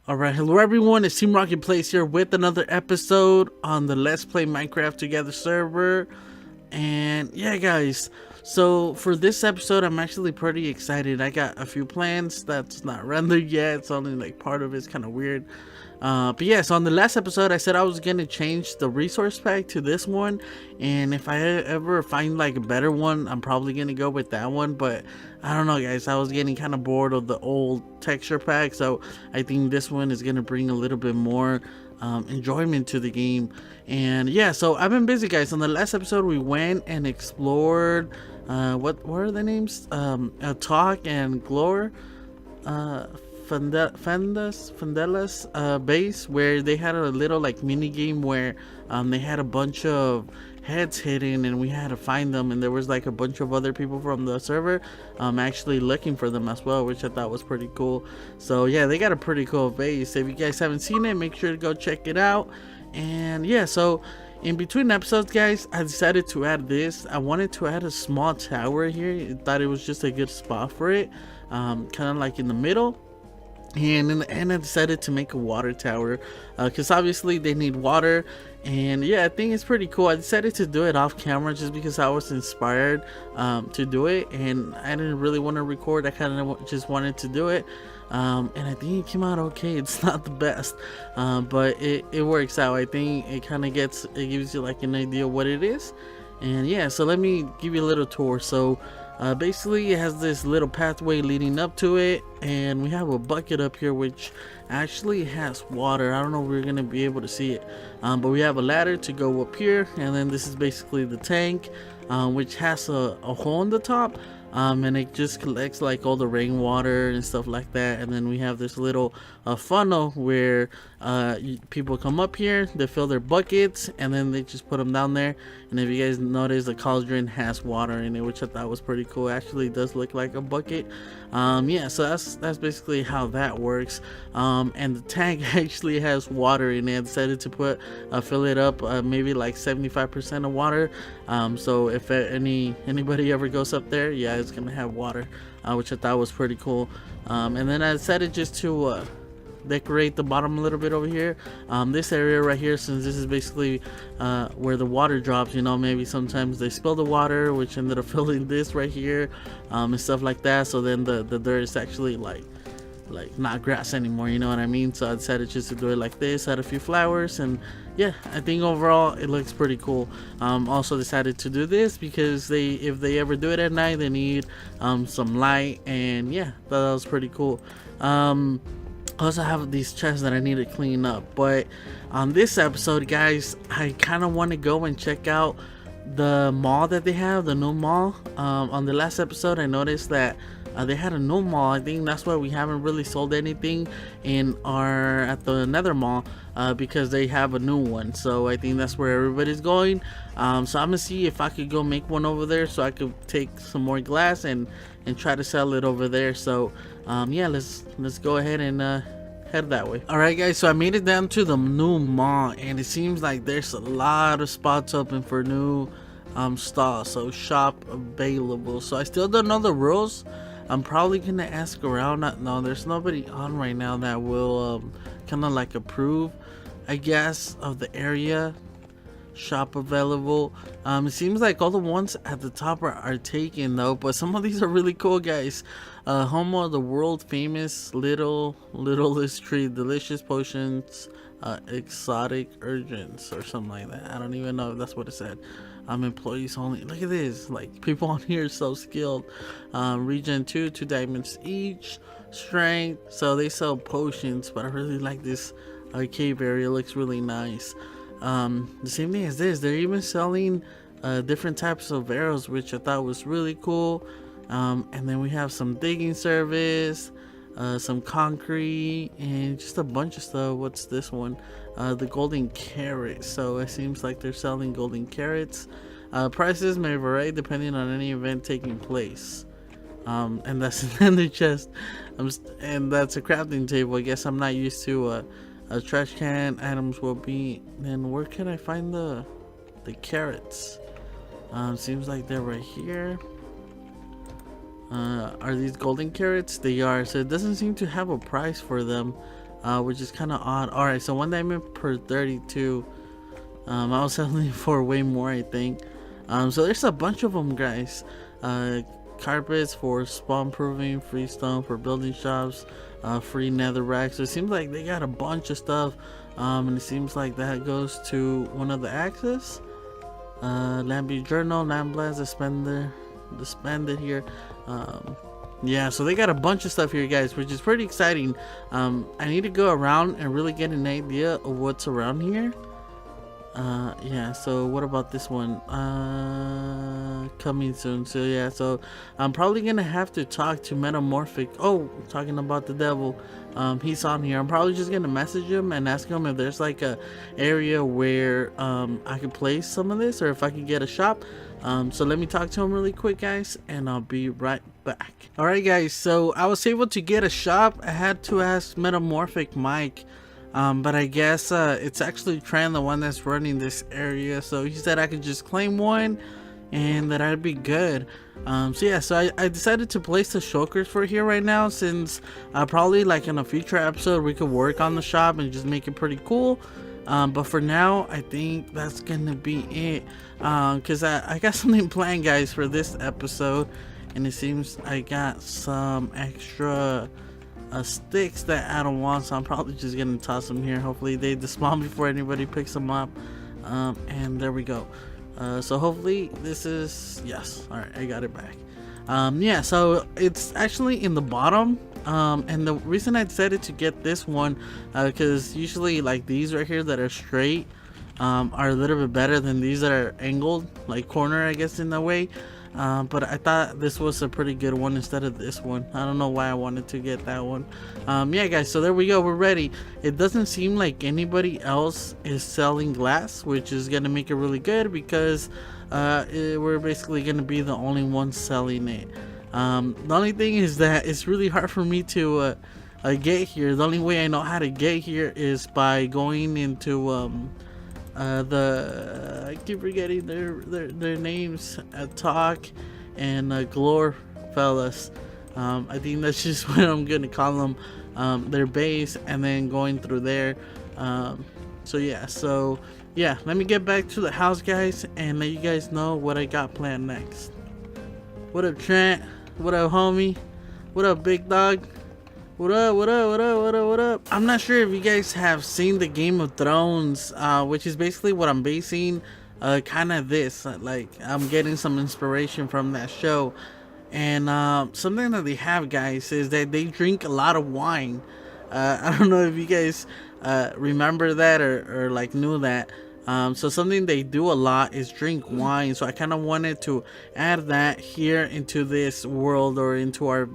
Alright, hello everyone, it's Team Rocket Plays here with another episode on the Let's Play Minecraft Together server. And yeah guys, so for this episode I'm actually pretty excited. I got a few plans that's not rendered yet, it's only like part of it's kind of weird. But yeah, so on the last episode I said I was gonna change the resource pack to this one, and if I ever find like a better one I'm probably gonna go with that one. But I don't know guys, I was getting kind of bored of the old texture pack, so I think this one is gonna bring a little bit more enjoyment to the game. And yeah, so I've been busy guys. On the last episode we went and explored what were the names, Talk and Glor, Fundella's base, where they had a little like mini game where they had a bunch of heads hidden and we had to find them, and there was like a bunch of other people from the server actually looking for them as well, which I thought was pretty cool. So yeah, they got a pretty cool base. If you guys haven't seen it, make sure to go check it out. And yeah, so in between episodes guys, I decided to add this. I wanted to add a small tower here. I thought it was just a good spot for it, kind of like in the middle. And in the end I decided to make a water tower because obviously they need water. And yeah, I think it's pretty cool. I decided to do it off camera just because I was inspired to do it, and I didn't really want to record. I kind of just wanted to do it, and I think it came out okay. It's not the best, but it works out. I think it kind of gives you like an idea of what it is. And yeah, so let me give you a little tour. So basically it has this little pathway leading up to it, and we have a bucket up here which actually has water. I don't know if we're gonna be able to see it, but we have a ladder to go up here, and then this is basically the tank, which has a hole in the top, and it just collects like all the rainwater and stuff like that. And then we have this little funnel where people come up here, they fill their buckets, and then they just put them down there. And if you guys notice, the cauldron has water in it, which I thought was pretty cool. Actually, it does look like a bucket. Yeah, so that's basically how that works. And the tank actually has water in it. I decided to fill it up maybe like 75% of water. So if anybody ever goes up there, yeah, it's gonna have water, which I thought was pretty cool. And then I decided just to decorate the bottom a little bit over here. This area right here, since this is basically where the water drops, you know, maybe sometimes they spill the water, which ended up filling this right here, and stuff like that. So then the dirt is actually like not grass anymore, you know what I mean? So I decided just to do it like this, add a few flowers, and yeah, I think overall it looks pretty cool. Also decided to do this because if they ever do it at night, they need some light, and yeah, that was pretty cool. I also have these chests that I need to clean up. But on this episode guys, I kind of want to go and check out the mall that they have, the new mall. On the last episode I noticed that they had a new mall. I think that's why we haven't really sold anything at the nether mall, because they have a new one. So I think that's where everybody's going. So I'm gonna see if I could go make one over there so I could take some more glass and try to sell it over there. So yeah, let's go ahead and head that way. Alright guys, so I made it down to the new mall, and it seems like there's a lot of spots open for new stalls, so shop available. So I still don't know the rules. I'm probably gonna ask around. No, there's nobody on right now that will kind of like approve, I guess, of the area. Shop available. It seems like all the ones at the top are taken though, but some of these are really cool guys. Home of the world famous littlest tree, delicious potions, exotic urgents or something like that. I don't even know if that's what it said. Employees only. Look at this, like people on here are so skilled. Region 2 diamonds each, strength. So they sell potions, but I really like this cave area. It looks really nice. The same thing as this, they're even selling different types of arrows, which I thought was really cool. And then we have some digging service, some concrete, and just a bunch of stuff. What's this one? The golden carrot. So it seems like they're selling golden carrots. Prices may vary depending on any event taking place. And that's an ender chest, and that's a crafting table. I guess I'm not used to a trash can. Items will be. Then where can I find the carrots? Seems like they're right here. Are these golden carrots? They are. So it doesn't seem to have a price for them. which is kind of odd. All right, so 1 diamond per 32. I was selling for way more, I think. So there's a bunch of them, guys. Carpets for spawn proving, free stone for building shops, free nether racks. So it seems like they got a bunch of stuff, and it seems like that goes to one of the axes. Lambie journal, land blast, expanded here. Yeah, so they got a bunch of stuff here, guys, which is pretty exciting. I need to go around and really get an idea of what's around here. Yeah, so what about this one? Coming soon. So yeah, so I'm probably gonna have to talk to Metamorphic. Oh, talking about the devil. He's on here. I'm probably just gonna message him and ask him if there's like a area where I could place some of this, or if I could get a shop. So let me talk to him really quick, guys, and I'll be right back. Alright, guys, so I was able to get a shop. I had to ask Metamorphic Mike, but I guess it's actually Trent, the one that's running this area. So he said I could just claim one and that I'd be good. So yeah, so I decided to place the shulkers for here right now, since probably like in a future episode we could work on the shop and just make it pretty cool. But for now, I think that's gonna be it, because I got something planned, guys, for this episode, and it seems I got some extra sticks that I don't want, so I'm probably just gonna toss them here. Hopefully they despawn before anybody picks them up. And there we go. So hopefully this is, yes, all right, I got it back. Yeah, so it's actually in the bottom, and the reason I decided to get this one, because usually like these right here that are straight are a little bit better than these that are angled, like corner, I guess, in a way. But I thought this was a pretty good one instead of this one. I don't know why I wanted to get that one. Yeah, guys, so there we go, we're ready. It doesn't seem like anybody else is selling glass, which is gonna make it really good, because we're basically gonna be the only ones selling it. The only thing is that it's really hard for me to get here. The only way I know how to get here is by going into I keep forgetting their names, Talk and Glor fellas. I think that's just what I'm gonna call them, their base, and then going through there. So yeah, let me get back to the house, guys, and let you guys know what I got planned next. What up, Trent? What up, homie? What up, big dog? What up, what up, what up, what up, what up? I'm not sure if you guys have seen the Game of Thrones, which is basically what I'm basing kind of this. Like, I'm getting some inspiration from that show. And something that they have, guys, is that they drink a lot of wine. I don't know if you guys remember that or like knew that. So something they do a lot is drink wine. So I kind of wanted to add that here into this world, or into our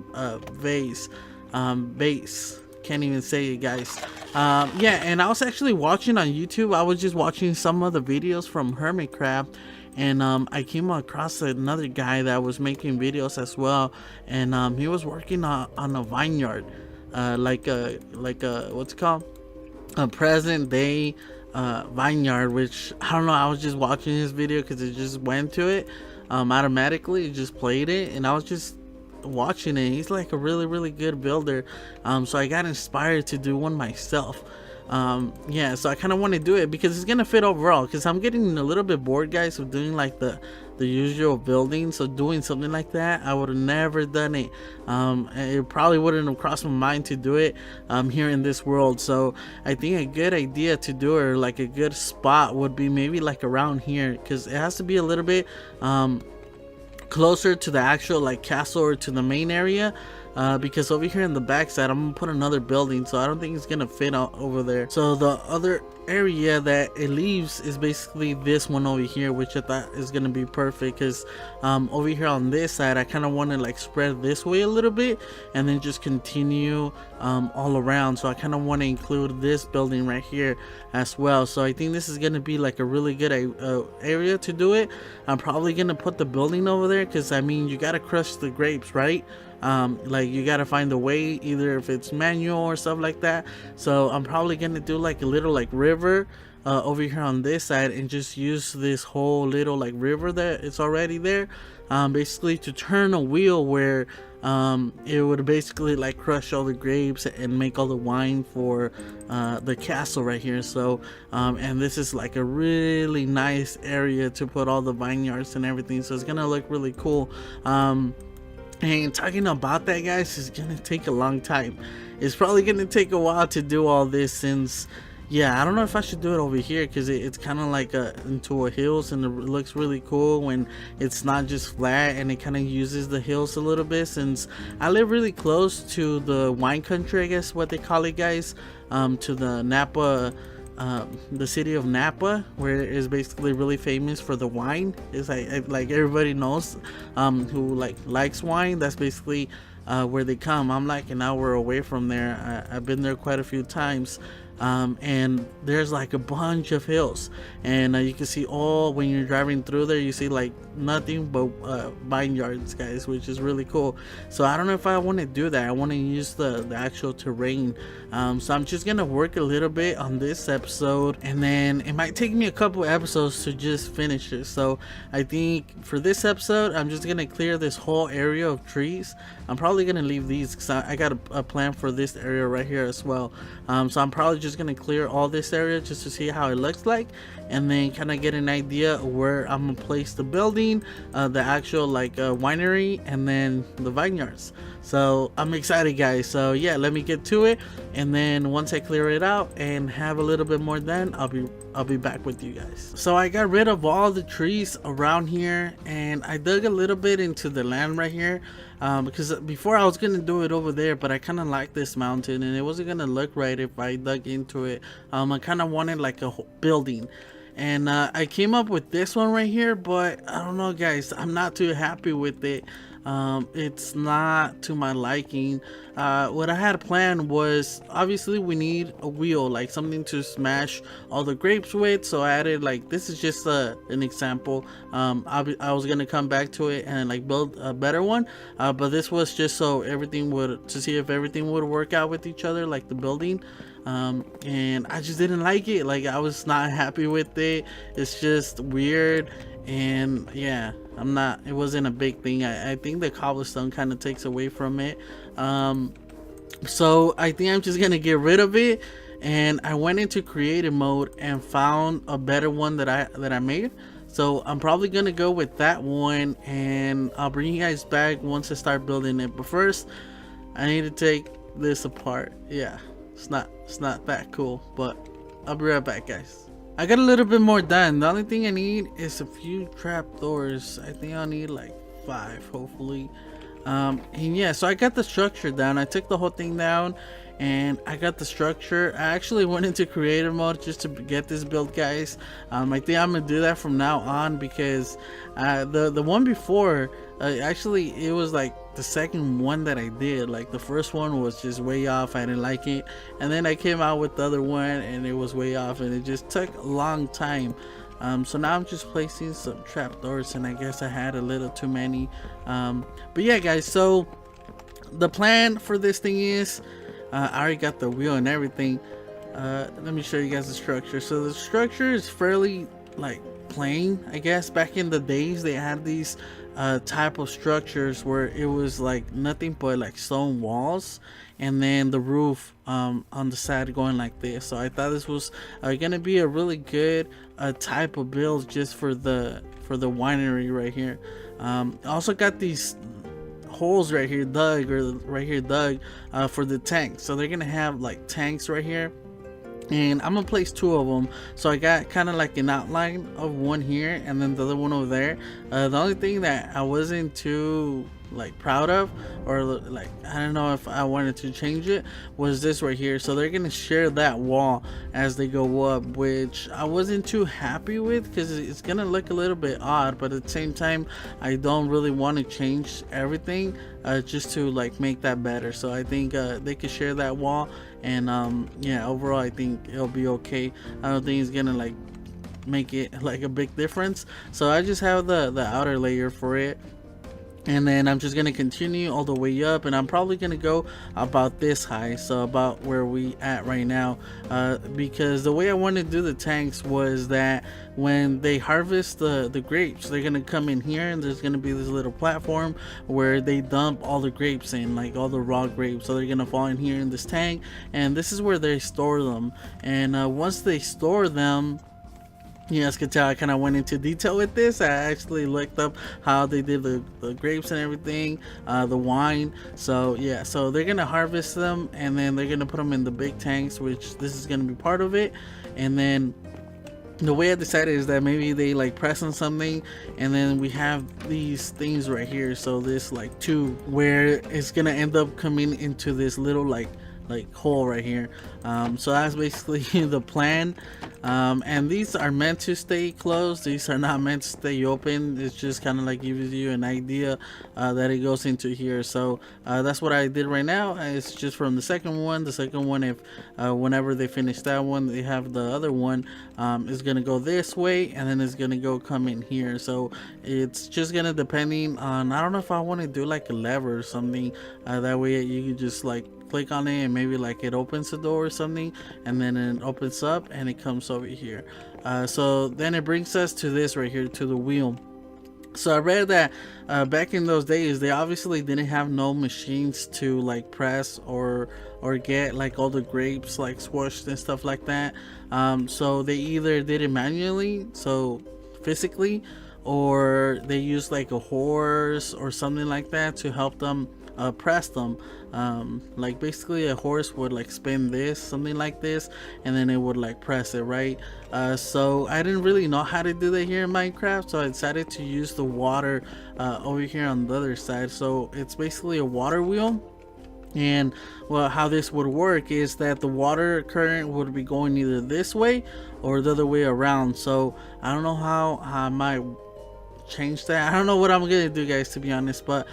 base. Can't even say it, guys. Yeah, and I was actually watching on YouTube. I was just watching some of the videos from Hermitcraft, and I came across another guy that was making videos as well, and he was working on a vineyard, like a what's it called, a present day vineyard, which I don't know, I was just watching his video because it just went to it automatically. It just played it, and I was just watching it. He's like a really good builder, so I got inspired to do one myself. Yeah, so I kind of want to do it because it's gonna fit overall, because I'm getting a little bit bored, guys, of doing like the usual building. So doing something like that, I would have never done it. It probably wouldn't have crossed my mind to do it here in this world. So I think a good idea to do, or like a good spot, would be maybe like around here, because it has to be a little bit closer to the actual like castle, or to the main area, because over here in the backside I'm gonna put another building, so I don't think it's gonna fit out over there. So the other area that it leaves is basically this one over here, which I thought is gonna be perfect, because over here on this side I kind of want to like spread this way a little bit and then just continue all around. So I kind of want to include this building right here as well. So I think this is gonna be like a really good area to do it. I'm probably gonna put the building over there, because I mean, you gotta crush the grapes, right? Like, you gotta find a way, either if it's manual or stuff like that. So I'm probably gonna do like a little like river over here on this side and just use this whole little like river that is already there, basically to turn a wheel where it would basically like crush all the grapes and make all the wine for the castle right here. So and this is like a really nice area to put all the vineyards and everything, so it's gonna look really cool. And talking about that, guys, is gonna take a long time. It's probably gonna take a while to do all this, since yeah, I don't know if I should do it over here, because it's kind of like into a hills, and it looks really cool when it's not just flat, and it kind of uses the hills a little bit, since I live really close to the wine country, I guess what they call it, guys, to the Napa, the city of Napa, where it is basically really famous for the wine. It's like everybody knows who likes wine. That's basically where they come. I'm like an hour away from there. I've been there quite a few times. And there's like a bunch of hills, and you can see all, when you're driving through there, you see like nothing but vineyards, guys, which is really cool. So I don't know if I want to do that. I want to use the actual terrain. So I'm just gonna work a little bit on this episode, and then it might take me a couple episodes to just finish it. So I think for this episode, I'm just gonna clear this whole area of trees. I'm probably gonna leave these because I got a plan for this area right here as well. So I'm probably just gonna clear all this area just to see how it looks like, and then kind of get an idea of where I'm gonna place the building, the actual like winery, and then the vineyards. So I'm excited, guys. So yeah, let me get to it, and then once I clear it out and have a little bit more done, I'll be back with you guys. So I got rid of all the trees around here, and I dug a little bit into the land right here, because before I was gonna do it over there, but I kind of like this mountain, and it wasn't gonna look right if I dug into it. I kind of wanted like a building, and I came up with this one right here, but I don't know, guys, I'm not too happy with it. It's not to my liking. What I had planned was, obviously we need a wheel, like something to smash all the grapes with, so I added, like, this is just an example. I was gonna come back to it and like build a better one, but this was just so everything would, to see if everything would work out with each other, like the building. And I just didn't like it. Like, I was not happy with it. It's just weird, and yeah, it wasn't a big thing. I think the cobblestone kind of takes away from it. So I think I'm just gonna get rid of it, and I went into creative mode and found a better one that I made. So I'm probably gonna go with that one, and I'll bring you guys back once I start building it. But first, I need to take this apart. Yeah, it's not that cool, but I'll be right back, guys. I got a little bit more done. The only thing I need is a few trapdoors. I think I'll need like 5, hopefully. And yeah, so I got the structure down. I took the whole thing down, and I got the structure. I actually went into creative mode just to get this build, guys. I think I'm gonna do that from now on, because the one before, actually it was like the second one that I did. Like, the first one was just way off. I didn't like it, and then I came out with the other one and it was way off, and it just took a long time. So now I'm just placing some trapdoors, and I guess I had a little too many. But yeah, guys, so the plan for this thing is, I already got the wheel and everything. Let me show you guys the structure. So the structure is fairly like plain, I guess. Back in the days, they had these type of structures where it was like nothing but like stone walls, and then the roof on the side going like this. So I thought this was gonna be a really good type of build just for the winery right here. I also got these holes right here dug for the tanks. So they're gonna have like tanks right here, and I'm gonna place 2 of them. So I got kind of like an outline of one here and then the other one over there. The only thing that I wasn't too like proud of, or like I don't know if I wanted to change it, was this right here. So they're gonna share that wall as they go up, which I wasn't too happy with, because it's gonna look a little bit odd, but at the same time I don't really want to change everything, just to like make that better. So I think they could share that wall, and yeah, overall I think it'll be okay. I don't think it's gonna like make it like a big difference. So I just have the outer layer for it. and then I'm just gonna continue all the way up, and I'm probably gonna go about this high, so about where we at right now, because the way I want to do the tanks was that when they harvest the grapes, they're gonna come in here, and there's gonna be this little platform where they dump all the grapes in, like all the raw grapes, so they're gonna fall in here in this tank, and this is where they store them. And once they store them, you guys can tell I kind of went into detail with this. I actually looked up how they did the grapes and everything, the wine. So yeah, so they're gonna harvest them, and then they're gonna put them in the big tanks, which this is gonna be part of it. And then the way I decided is that maybe they like press on something, and then we have these things right here. So this like tube where it's gonna end up coming into this little like hole right here. So that's basically the plan. And these are meant to stay closed, these are not meant to stay open. It's just kind of like gives you an idea that it goes into here. So that's what I did right now. It's just from the second one. If whenever they finish that one, they have the other one is gonna go this way, and then it's gonna go come in here. So it's just gonna depending on, I don't know if I want to do like a lever or something, that way you can just like click on it and maybe like it opens the door or something, and then it opens up and it comes over here. So then it brings us to this right here, to the wheel. So I read that back in those days they obviously didn't have no machines to like press or get like all the grapes like squashed and stuff like that. So they either did it manually, so physically, or they used like a horse or something like that to help them press them. Like basically a horse would like spin this, something like this, and then it would like press it, right? So I didn't really know how to do that here in Minecraft, so I decided to use the water over here on the other side. So it's basically a water wheel. And well, how this would work is that the water current would be going either this way or the other way around. So I don't know how I might change that. I don't know what I'm gonna do, guys, to be honest, but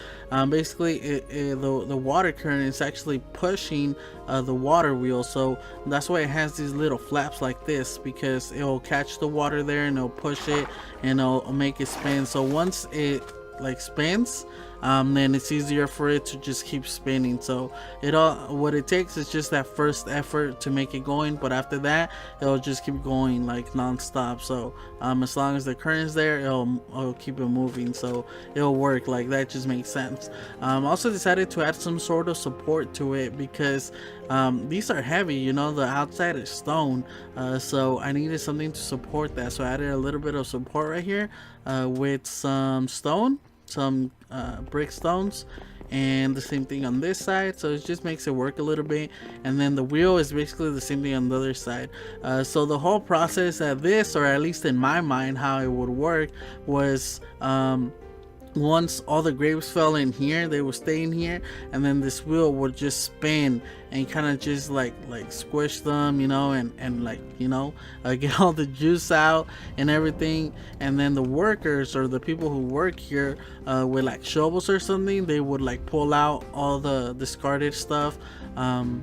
basically the water current is actually pushing the water wheel. So that's why it has these little flaps like this, because it'll catch the water there and it'll push it and it'll make it spin. So once it like spins, then it's easier for it to just keep spinning. So what it takes is just that first effort to make it going, but after that it'll just keep going like non-stop. So as long as the current's there, it'll keep it moving, so it'll work. Like that just makes sense. Also decided to add some sort of support to it, because these are heavy, you know, the outside is stone, so I needed something to support that. So I added a little bit of support right here with some stone, some brick stones, and the same thing on this side. So it just makes it work a little bit. And then the wheel is basically the same thing on the other side. So the whole process of this, or at least in my mind how it would work, was once all the grapes fell in here, they would stay in here, and then this wheel would just spin and kind of just like squish them, you know, and like, you know, get all the juice out and everything. And then the workers, or the people who work here, with like shovels or something, they would like pull out all the discarded stuff, on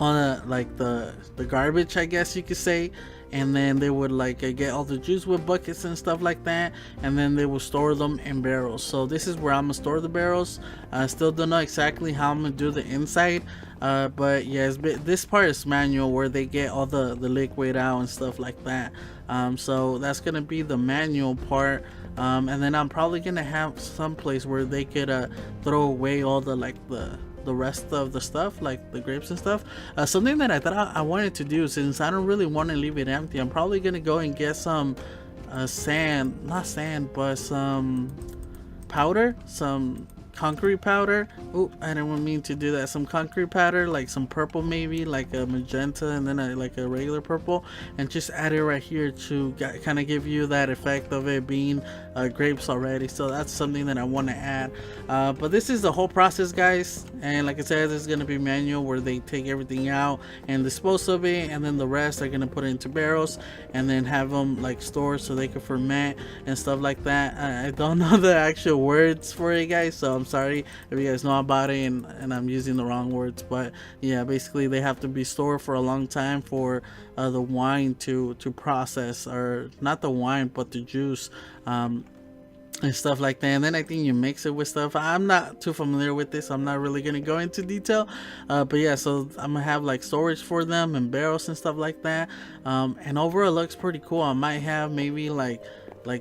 like the garbage, I guess you could say. And then they would like get all the juice with buckets and stuff like that, and then they will store them in barrels. So this is where I'm gonna store the barrels. I still don't know exactly how I'm gonna do the inside, but yes, this part is manual, where they get all the liquid out and stuff like that. So that's gonna be the manual part. And then I'm probably gonna have some place where they could throw away all the the rest of the stuff, like the grapes and stuff. Something that I thought I wanted to do, since I don't really want to leave it empty, I'm probably gonna go and get some sand, not sand, but some powder, some concrete powder. Oh, I didn't mean to do that. Some concrete powder, like some purple, maybe like a magenta, and then like a regular purple, and just add it right here to kind of give you that effect of it being grapes already. So that's something that I want to add. But this is the whole process, guys, and like I said, this is going to be manual, where they take everything out and dispose of it, and then the rest are going to put it into barrels and then have them like stored so they can ferment and stuff like that. I don't know the actual words for it, guys, so I'm sorry if you guys know about it and I'm using the wrong words. But yeah, basically they have to be stored for a long time for the wine to process, or not the wine but the juice, and stuff like that. And then I think you mix it with stuff. I'm not too familiar with this. I'm not really gonna go into detail. But yeah, so I'm gonna have like storage for them and barrels and stuff like that. And overall, it looks pretty cool. I might have maybe like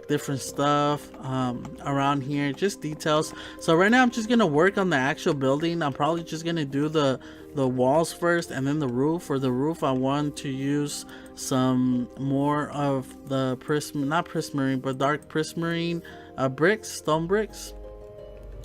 different stuff around here, just details. So right now I'm just gonna work on the actual building. I'm probably just gonna do the walls first and then the roof. For the roof, I want to use some more of the not prismarine, but dark prismarine bricks, stone bricks.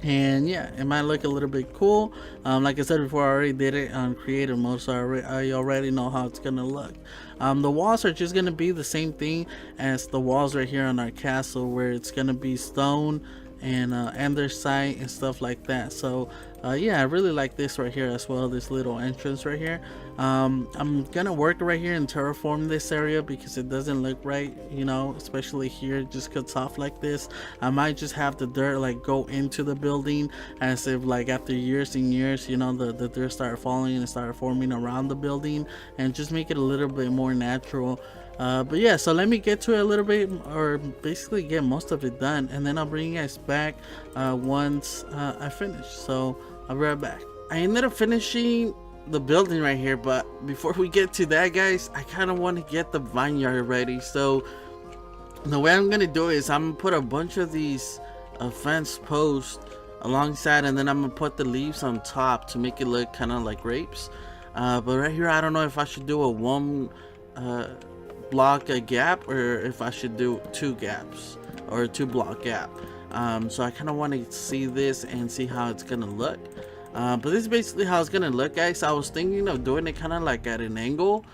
And yeah, it might look a little bit cool. Like I said before, I already did it on creative mode, so I already know how it's gonna look. The walls are just gonna be the same thing as the walls right here on our castle, where it's gonna be stone and andesite and stuff like that. So yeah, I really like this right here as well, this little entrance right here. I'm gonna work right here and terraform this area because it doesn't look right, you know, especially here. It just cuts off like this. I might just have the dirt like go into the building, as if like after years and years, you know, the dirt started falling and started forming around the building, and just make it a little bit more natural. But yeah, so let me get to it a little bit, or basically get most of it done, and then I'll bring you guys back once I finish. So I'll be right back. I ended up finishing the building right here, but before we get to that, guys, I kind of want to get the vineyard ready. So the way I'm gonna do it is I'm gonna put a bunch of these fence posts alongside, and then I'm gonna put the leaves on top to make it look kind of like grapes. But right here, I don't know if I should do a one block a gap, or if I should do 2 gaps or a 2 block gap. So I kind of want to see this and see how it's gonna look. But this is basically how it's gonna look, guys. I was thinking of doing it kind of like at an angle,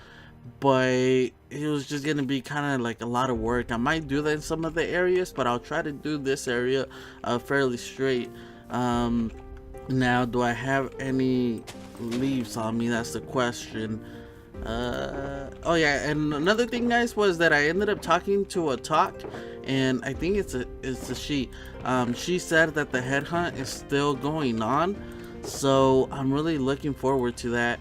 but it was just gonna be kind of like a lot of work. I might do that in some of the areas, but I'll try to do this area fairly straight. Now, do I have any leaves on me? That's the question. Oh yeah, and another thing, guys, was that I ended up talking to a talk, and I think it's a she. She said that the headhunt is still going on, so I'm really looking forward to that.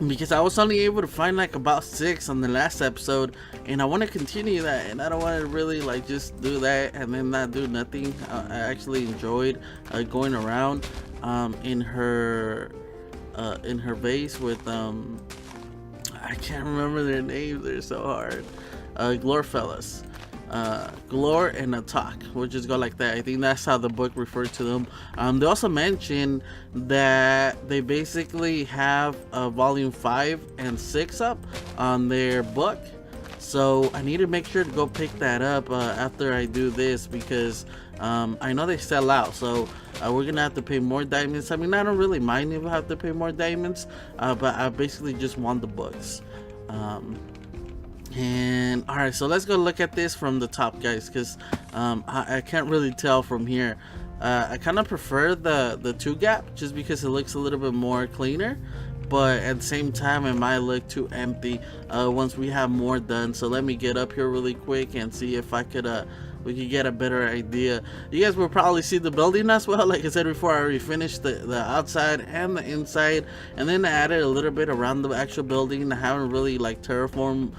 Because I was only able to find like about 6 on the last episode, and I want to continue that, and I don't want to really like just do that and then not do nothing. I actually enjoyed going around in her base with I can't remember their names, they're so hard. Glor fellas, Glor and Attack. We'll just go like that. I think that's how the book referred to them. They also mentioned that they basically have volume 5 and 6 up on their book, so I need to make sure to go pick that up after I do this, because I know they sell out. So we're gonna have to pay more diamonds. I mean, I don't really mind if I have to pay more diamonds, but I basically just want the books. And alright, so let's go look at this from the top, guys, because I can't really tell from here. I kind of prefer the 2 gap just because it looks a little bit more cleaner, but at the same time it might look too empty once we have more done. So let me get up here really quick and see if I could we could get a better idea. You guys will probably see the building as well. Like I said before, I already finished the outside and the inside, and then I added a little bit around the actual building. I haven't really like terraformed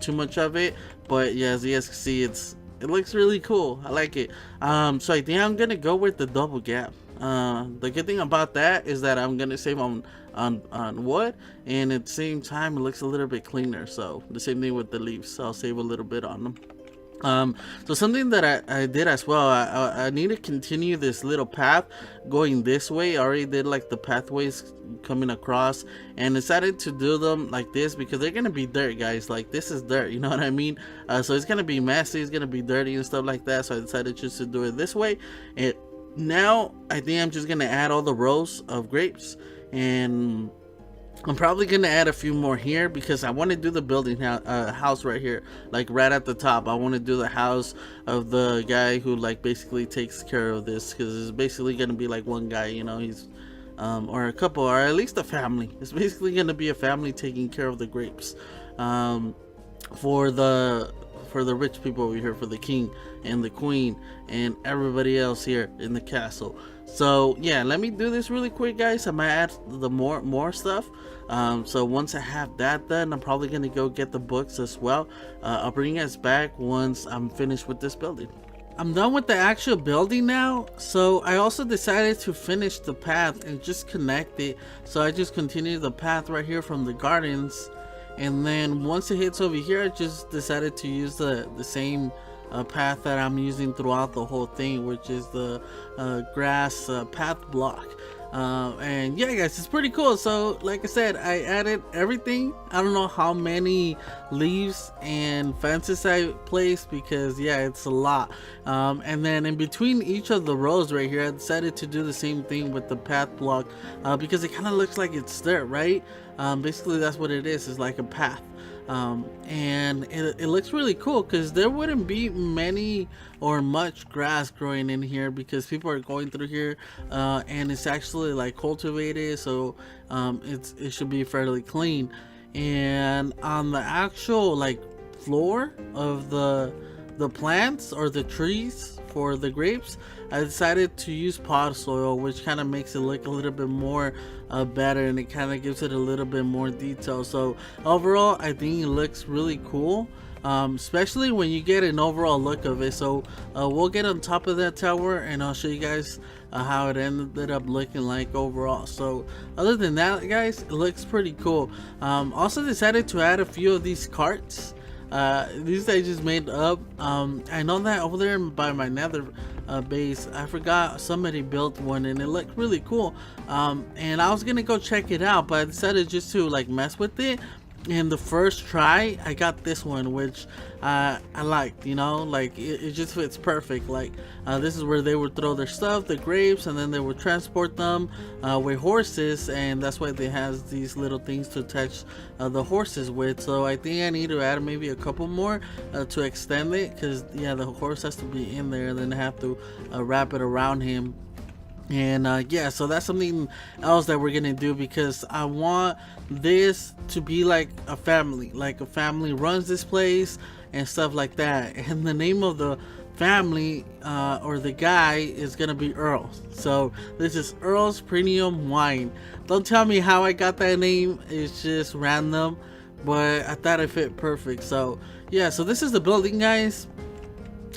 too much of it, but yeah, as you guys can see, it looks really cool. I like it. So I think I'm gonna go with the double gap. The good thing about that is that I'm gonna save on wood, and at the same time it looks a little bit cleaner. So the same thing with the leaves, so I'll save a little bit on them. So something that I did as well, I need to continue this little path going this way. I already did like the pathways coming across, and decided to do them like this because they're gonna be dirt, guys. Like, this is dirt, you know what I mean? So it's gonna be messy, it's gonna be dirty and stuff like that, so I decided just to do it this way. And now I think I'm just gonna add all the rows of grapes, and I'm probably gonna add a few more here because I want to do the building house right here, like right at the top. I want to do the house of the guy who like basically takes care of this, because it's basically gonna be like one guy, you know, he's or a couple, or at least a family. It's basically gonna be a family taking care of the grapes for the rich people over here, for the king and the queen and everybody else here in the castle. So yeah, let me do this really quick, guys. I might add the more stuff. So once I have that done, I'm probably gonna go get the books as well. I'll bring you guys back once I'm finished with this building. I'm done with the actual building now, so I also decided to finish the path and just connect it. So I just continued the path right here from the gardens, and then once it hits over here, I just decided to use the same path that I'm using throughout the whole thing, which is the grass path block. And yeah, guys, it's pretty cool. So like I said, I added everything. I don't know how many leaves and fences I placed, because yeah, it's a lot. And then in between each of the rows right here, I decided to do the same thing with the path block, because it kind of looks like it's dirt, right? Basically that's what it is. It's like a path. And it looks really cool, because there wouldn't be many or much grass growing in here, because people are going through here, and it's actually like cultivated, so it should be fairly clean. And on the actual like floor of the plants or the trees for the grapes, I decided to use pod soil, which kind of makes it look a little bit more better, and it kind of gives it a little bit more detail. So overall, I think it looks really cool, especially when you get an overall look of it. So we'll get on top of that tower, and I'll show you guys how it ended up looking like overall. So other than that, guys, it looks pretty cool. Also decided to add a few of these carts. These I just made up. I know that over there by my nether base, I forgot somebody built one, and it looked really cool. And I was gonna go check it out, but I decided just to like mess with it. And the first try, I got this one, which I liked, you know, like it just fits perfect. Like this is where they would throw their stuff, the grapes, and then they would transport them with horses, and that's why they has these little things to attach the horses with. So I think I need to add maybe a couple more to extend it, because yeah, the horse has to be in there, and then I have to wrap it around him. And yeah, so that's something else that we're gonna do, because I want this to be like a family runs this place and stuff like that. And the name of the family or the guy is gonna be Earl. So this is Earl's Premium Wine. Don't tell me how I got that name, it's just random, but I thought it fit perfect. So yeah, so this is the building, guys.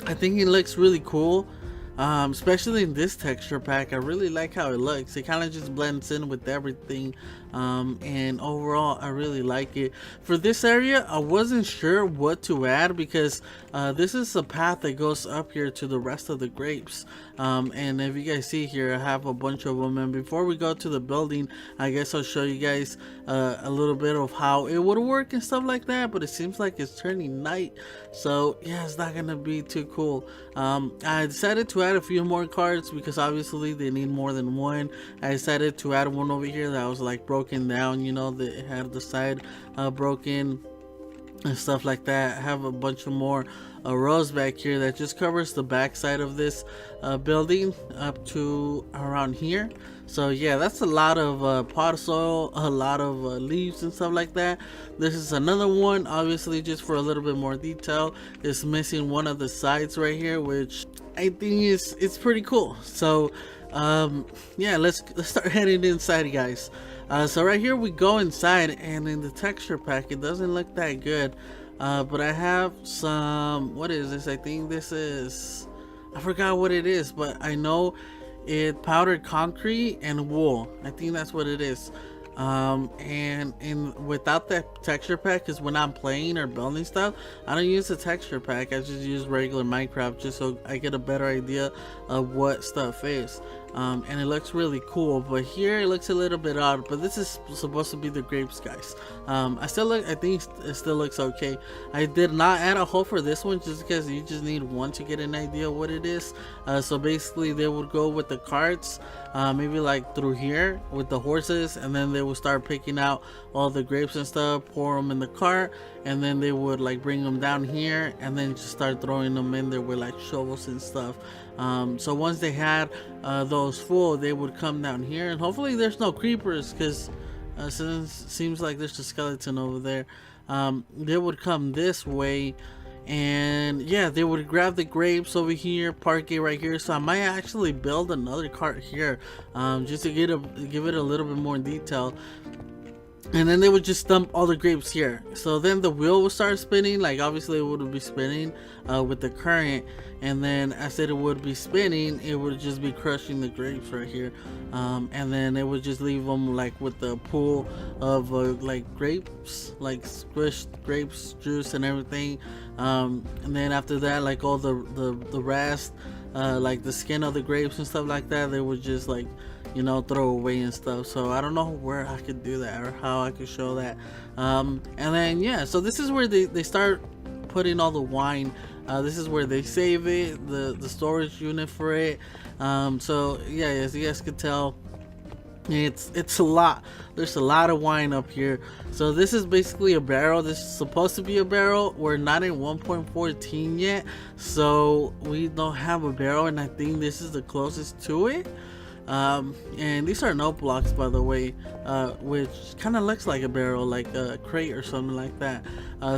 I think it looks really cool. Especially in this texture pack, I really like how it looks. It kind of just blends in with everything, and overall I really like it. For this area, I wasn't sure what to add, because this is a path that goes up here to the rest of the grapes, and if you guys see here, I have a bunch of them. And before we go to the building, I guess I'll show you guys a little bit of how it would work and stuff like that. But it seems like it's turning night, so yeah, it's not gonna be too cool. I decided to add a few more cards, because obviously they need more than one. I decided to add one over here that was like broken down, you know, that it had the side broken and stuff like that. I have a bunch of more rows back here that just covers the back side of this building up to around here. So yeah, that's a lot of pot soil, a lot of leaves and stuff like that. This is another one, obviously just for a little bit more detail. It's missing one of the sides right here, which I think it's pretty cool. So yeah, let's start heading inside, guys. So right here we go inside, and in the texture pack it doesn't look that good, but I have some, what is this? I think this is, I forgot what it is, but I know it powdered concrete and wool. I think that's what it is. And without that texture pack, because when I'm playing or building stuff, I don't use the texture pack. I just use regular Minecraft, just so I get a better idea of what stuff is. And it looks really cool, but here it looks a little bit odd. But this is supposed to be the grapes, guys. I think it still looks okay. I did not add a hole for this one, just because you just need one to get an idea of what it is. So basically they would go with the carts, maybe like through here with the horses, and then they would start picking out all the grapes and stuff, pour them in the cart, and then they would like bring them down here, and then just start throwing them in there with like shovels and stuff. So once they had those full, they would come down here, and hopefully there's no creepers, because since it seems like there's a skeleton over there. They would come this way, and yeah, they would grab the grapes over here, park it right here. So I might actually build another cart here, just to give it a little bit more detail. and then they would just dump all the grapes here. So then the wheel would start spinning, like obviously it would be spinning with the current, and then as it would be spinning, it would just be crushing the grapes right here, and then it would just leave them like with the pool of like grapes, like squished grapes juice and everything, and then after that, like all the rest, like the skin of the grapes and stuff like that, they would just like, you know, throw away and stuff. So I don't know where I could do that or how I could show that. And then yeah, so this is where they start putting all the wine. This is where they save it, the storage unit for it. So yeah, as you guys can tell, it's a lot. There's a lot of wine up here. So this is basically a barrel. This is supposed to be a barrel. We're not in 1.14 yet, so we don't have a barrel, and I think this is the closest to it. And these are note blocks, by the way, which kind of looks like a barrel, like a crate or something like that.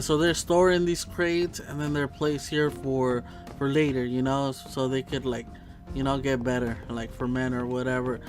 So they're storing these crates, and then they're placed here for later, you know, so they could, like, you know, get better, like ferment or whatever.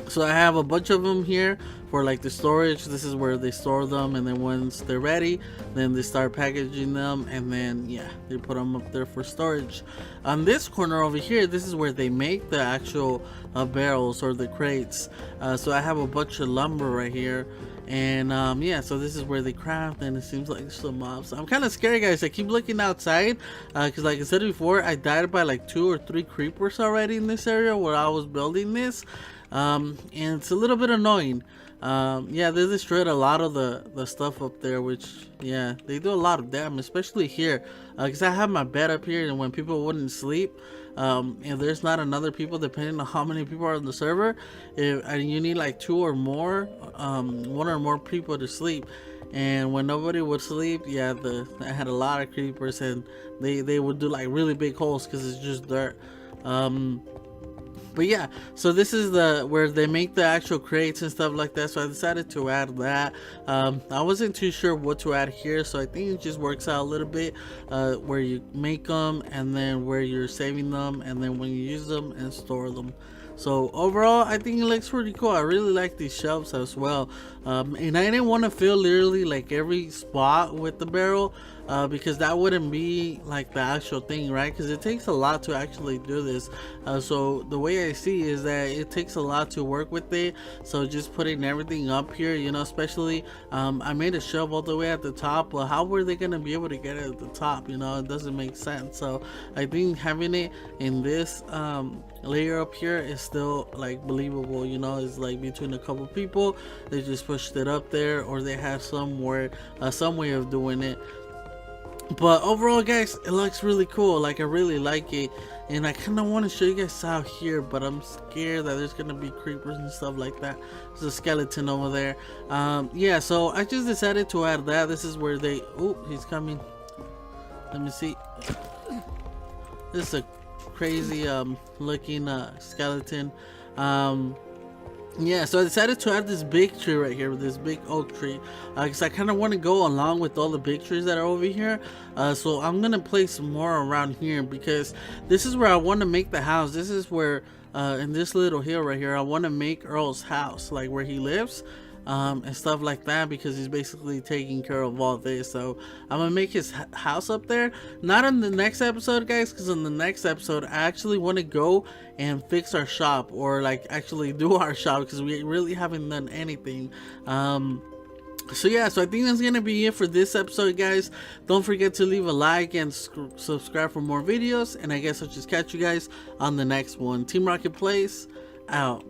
So I have a bunch of them here for like the storage. This is where they store them, and then once they're ready, then they start packaging them, and then yeah, they put them up there for storage. On this corner over here, this is where they make the actual barrels or the crates. So I have a bunch of lumber right here, and yeah, so this is where they craft, and it seems like some mobs. I'm kind of scared, guys. I keep looking outside because like I said before, I died by like 2 or 3 creepers already in this area where I was building this. And it's a little bit annoying. Yeah, they destroyed a lot of the stuff up there, which yeah, they do a lot of damage, especially here, because I have my bed up here, and when people wouldn't sleep, and there's not another people, depending on how many people are on the server, and you need like 2 or more, 1 or more people to sleep. And when nobody would sleep, yeah, I had a lot of creepers, and they would do like really big holes because it's just dirt. But yeah, so this is where they make the actual crates and stuff like that, so I decided to add that. I wasn't too sure what to add here, so I think it just works out a little bit, where you make them, and then where you're saving them, and then when you use them and store them. So overall, I think it looks pretty cool. I really like these shelves as well, and I didn't want to fill literally like every spot with the barrel, because that wouldn't be like the actual thing, right? Because it takes a lot to actually do this. So the way I see is that it takes a lot to work with it. So just putting everything up here, you know, especially I made a shelf all the way at the top, but how were they gonna be able to get it at the top? You know, it doesn't make sense. So I think having it in this layer up here is still like believable, you know. It's like between a couple people, they just pushed it up there, or they have some way of doing it. But overall, guys, it looks really cool. Like, I really like it, and I kind of want to show you guys out here, but I'm scared that there's gonna be creepers and stuff like that. There's a skeleton over there. Yeah, so I just decided to add that. This is where they, oh, he's coming. Let me see. This is a crazy looking skeleton. Yeah, so I decided to add this big tree right here, with this big oak tree, because I kind of want to go along with all the big trees that are over here. So I'm gonna place more around here, because this is where I want to make the house. This is where in this little hill right here, I want to make Earl's house, like where he lives, and stuff like that, because he's basically taking care of all this. So I'm gonna make his house up there. Not in the next episode, guys, because in the next episode I actually want to go and fix our shop, or like actually do our shop, because we really haven't done anything. So yeah, so I think that's gonna be it for this episode, guys. Don't forget to leave a like and subscribe for more videos, and I guess I'll just catch you guys on the next one. Team Rocket Plays out.